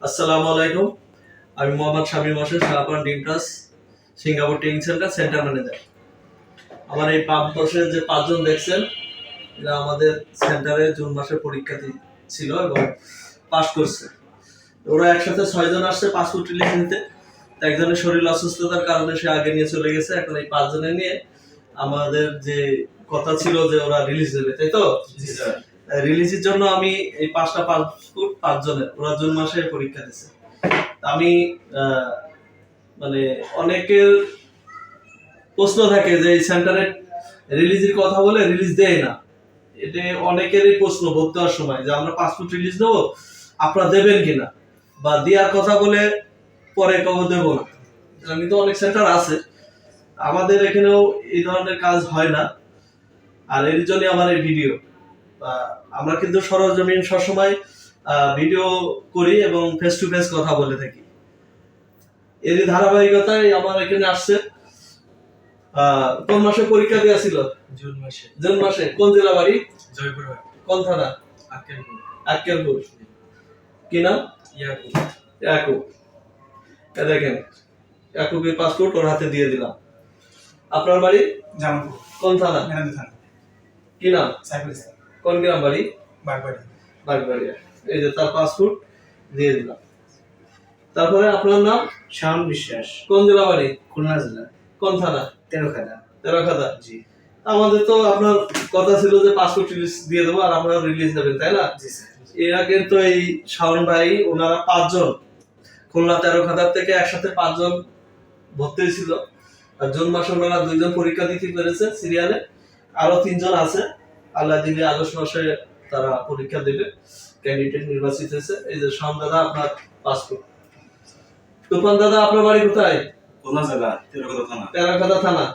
আসসালামু আলাইকুম। আমি Mohammad Shamim Hossain, শাহপান ডিমটাস Singapore training centre manager. আমার এই 5 বছরের যে 5 জন দেখছেন, এরা আমাদের সেন্টারে জুন মাসে পরীক্ষা ছিল এবং পাস করছে। ওরা একসাথে 6 জন আসছে পাসপোর্ট রিলিজ নিতে। একজনের শরীর অসুস্থতার কারণে সে আগে নিয়ে চলে গেছে। এখন এই 5 জনের নিয়ে আমাদের যে কথা ছিল যে ওরা রিলিজ দেবে, তাই তো? জি স্যার। রিলিজের জন্য আমি এই 5টা পাসপোর্ট 5 জনের ওরা জুন মাসে পরীক্ষা দিছে। আমি মানে অনেকের প্রশ্ন থাকে যে এই সেন্টারে রিলিজের কথা বলে রিলিজ দেয় না। এটা অনেকেরই প্রশ্ন ভর্তি হওয়ার সময় যে আমরা পাসপোর্ট রিলিজ দেবো, আপনারা দেবেন কিনা, বা দেওয়ার কথা বলে পরে কবে দেবো না। কিন্তু অনেক সেন্টার আছে, আমাদের এখানেও এই ধরনের কাজ হয় না। আর এর জন্য আমার এই ভিডিও, আমরা কিন্তু সরজমিন সবসময় ভিডিও করি এবং ফেস টু ফেস কথা বলে থাকি। এর ধারাবাহিকতায় আমার এখানে আসছে। কোন মাসে পরীক্ষা দেওয়া ছিল? জুন মাসে। কোন জেলা বাড়ি? জয়পুর। কোন থানা? আক্কেলপুর। কি নাম? ইয়াকুব। দেখেন, ইয়াকুবের পাসপোর্ট ওর হাতে দিয়ে দিলাম। আপনার বাড়ি? জামালপুর। কোন থানা? মেহেন্দি থানা। কি নাম? সাইফুল ইসলাম। কোন গ্রাম বাড়ি? বাগবাড়িয়া। এই যে তার পাসপোর্ট দিয়ে দিলাম। তারপরে আপনার নাম? শাওন বিশ্বাস। কোন জেলা বাড়ি? খুলনা জেলা। কোন থানা? তেরোখাদা। জি। আমাদের তো আপনার কথা ছিল যে পাসপোর্ট রিলিজ দিয়ে দেবো আর আপনারা রিলিজ দেবেন, তাই না? জি স্যার। এর আগে তো এই শাওন ভাই ওনারা 5 জন খুলনা তেরোখাদার থেকে একসাথে 5 জন ভর্তি হয়েছিল। আর জুন মাসে ওনারা 2 জন পরীক্ষা দিতে পেরেছে সিরিয়ালে। আরো 3 জন আছে, আল্লাহ দিলে আগস্ট মাসে তারা পরীক্ষা দেবে। ক্যান্ডিডেট নির্বাচিত হয়েছে। এই যে শাওন দাদা আপনার পাসপোর্ট। তুফান দাদা আপনার বাড়ি কোথায়? খুলনা জেলা, তেরোখাদা থানা।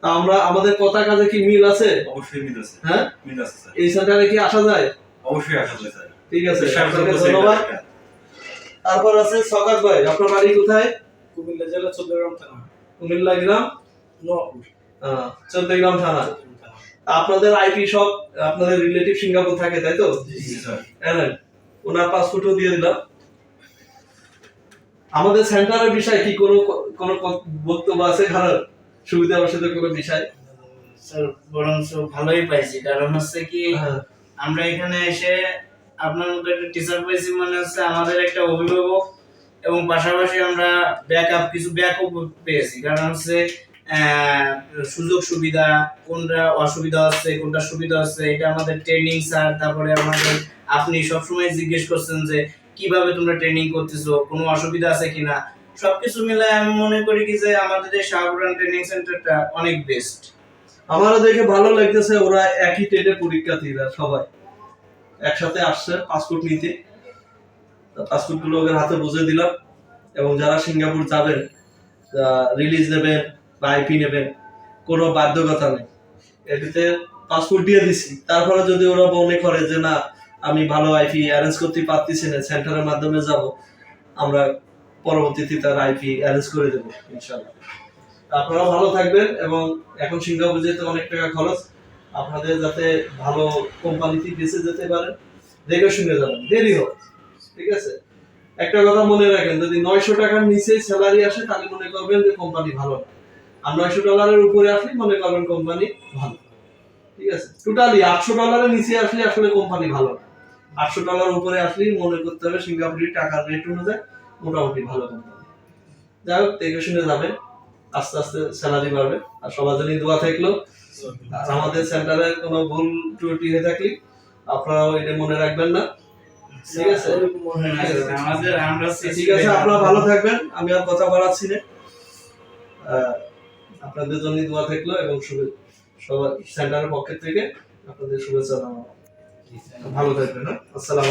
আমরা আমাদের কথা কাজে কি মিল আছে? অবশ্যই মিল আছে। হ্যাঁ, মিল আছে স্যার। এই সেন্টারে কি আসা যায়? অবশ্যই আসা যায় স্যার। ঠিক আছে, আপনাকে ধন্যবাদ। তারপর আছে সকাত ভাই, আপনার বাড়ি কোথায়? কুমিল্লা জেলা, চৌদ্দগ্রাম থানা। কুমিল্লা গ্রাম নোয়াপুর। 14 থানা। আপনাদের আইপি সব আপনাদের রিলেটিভ সিঙ্গাপুর থাকে, তাই তো? জি স্যার। হ্যাঁ, ওনার পাসপোর্টও দিয়ে দিলাম। আমাদের সেন্টারের বিষয় কি কোনো বক্তব্য আছে? খারাপ সুবিধা অসুবিধা কোনো বিষয়? স্যার বরং ভালোই পাইছি, কারণ হচ্ছে কি আমরা এখানে এসে আপনার মতো একটা টিচার পাইছি, মানে হচ্ছে আমাদের একটা অভিভাবক, এবং পাশাপাশি আমরা কিছু ব্যাকআপ পেয়েছি। কারণ হচ্ছে সুযোগ সুবিধা, কোনটা অসুবিধা হচ্ছে কোনটা সুবিধা হচ্ছে, এটা আমাদের ট্রেনিং স্যার, তারপরে আমাদের আপনি সবসময় জিজ্ঞেস করছেন যে কিভাবে তোমরা ট্রেনিং করতেছো, কোনো অসুবিধা আছে কিনা। সবকিছু মিলায় আমি মনে করি কি যে আমাদের এই শাহপুরান ট্রেনিং সেন্টারটা অনেক বেস্ট। আমারও দেখে ভালো লাগতেছে, ওরা একই ট্রেনে পরীক্ষার্থীরা সবাই একসাথে আসছে পাসপোর্ট নিতে। পাসপোর্ট গুলো ওদের হাতে বুঝে দিলাম, এবং যারা সিঙ্গাপুর যাবেন, রিলিজ নেবেন বা আইপি নেবেন, কোনো বাধ্যকতা নেই। এটিতে পাসপোর্ট দিয়ে দিছি। তারপরে যদি ওরা মনে করে যে না, আমি ভালো আইপি অ্যারেঞ্জ করতে পারতেছি না, সেন্টারের মাধ্যমে যাব, আমরা পরবর্তীতে তার আইপি অ্যারেঞ্জ করে দেবো ইনশাআল্লাহ। আপনারা ভালো থাকবেন, এবং এখন সিঙ্গাপুর যেতে অনেক টাকা খরচ, আপনাদের যাতে ভালো কোম্পানিতে বেঁচে যেতে পারেন, দেখে শুনে যাবেন, দেরি হোক, ঠিক আছে? একটা কথা মনে রাখেন, যদি 900 টাকার নিচে স্যালারি আসে তাহলে মনে করবেন যে কোম্পানি ভালো না, আর $900 উপরে আসলে মনে করবেন কোম্পানি ভালো, ঠিক আছে? টোটালি $800 নিচে আসলে আসলে কোম্পানি ভালো না, $800 উপরে আসলেই মনে করতে হবে সিঙ্গাপুরি টাকার রেট অনুযায়ী মোটামুটি ভালো কোম্পানি। যাই হোক, দেখে শুনে যাবেন, আস্তে আস্তে স্যালারি বাড়বে। আর সবার জন্য দোয়া থাকলো। আর আমাদের সেন্টারে কোনো ভুল ত্রুটি হয়ে থাকলে আপনারাও এটা মনে রাখবেন না, ঠিক আছে? ঠিক আছে, আপনারা ভালো থাকবেন, আমি আর কথা বাড়াচ্ছি না। আপনাদের জন্য দোয়া থাকলো, এবং সবার সেন্টারের পক্ষ থেকে আপনাদের শুভেচ্ছা জানাবো। ভালো থাকবেন। আসসালাম।